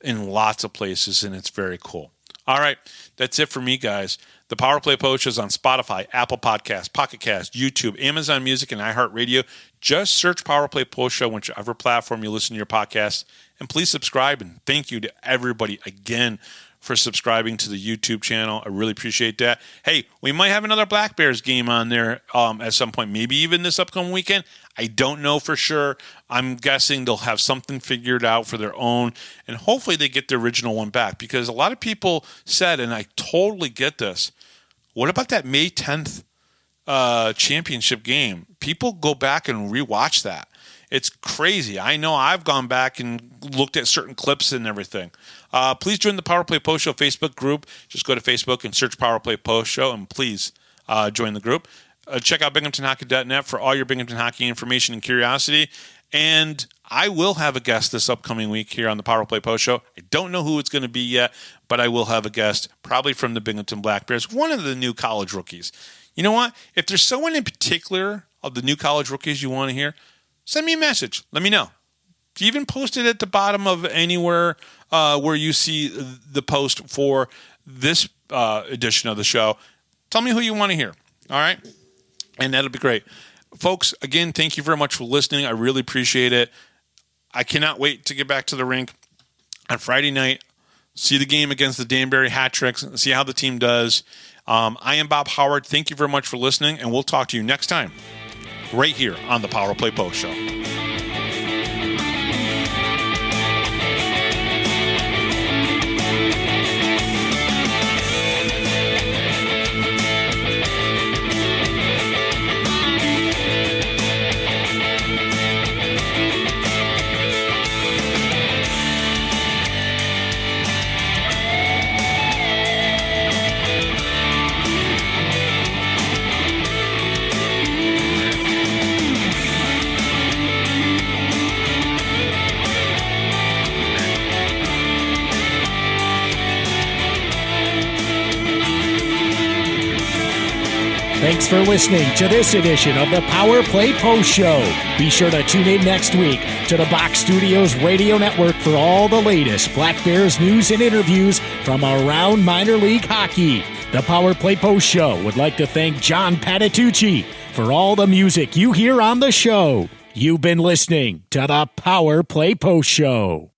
in lots of places, and it's very cool. All right, that's it for me, guys. The Power Play Post is on Spotify, Apple Podcasts, Pocket Cast, YouTube, Amazon Music, and iHeartRadio. Just search Power Play Post Show, whichever platform you listen to your podcast. And please subscribe. And thank you to everybody again for subscribing to the YouTube channel. I really appreciate that. Hey, we might have another Black Bears game on there at some point, maybe even this upcoming weekend. I don't know for sure. I'm guessing they'll have something figured out for their own, and hopefully they get the original one back, because a lot of people said, and I totally get this, what about that May 10th championship game? People go back and rewatch that. It's crazy. I know I've gone back and looked at certain clips and everything. Please join the Power Play Post Show Facebook group. Just go to Facebook and search Power Play Post Show, and please join the group. Check out BinghamtonHockey.net for all your Binghamton hockey information and curiosity. And I will have a guest this upcoming week here on the Power Play Post Show. I don't know who it's going to be yet, but I will have a guest, probably from the Binghamton Black Bears, one of the new college rookies. You know what? If there's someone in particular of the new college rookies you want to hear, send me a message. Let me know. Even post it at the bottom of anywhere where you see the post for this edition of the show. Tell me who you want to hear. All right? And that'll be great. Folks, again, thank you very much for listening. I really appreciate it. I cannot wait to get back to the rink on Friday night, see the game against the Danbury Hat-Tricks, see how the team does. I am Bob Howard. Thank you very much for listening, and we'll talk to you next time right here on the Power Play Post Show. Thanks for listening to this edition of the Power Play Post Show. Be sure to tune in next week to the Box Studios Radio Network for all the latest Black Bears news and interviews from around minor league hockey. The Power Play Post Show would like to thank John Patitucci for all the music you hear on the show. You've been listening to the Power Play Post Show.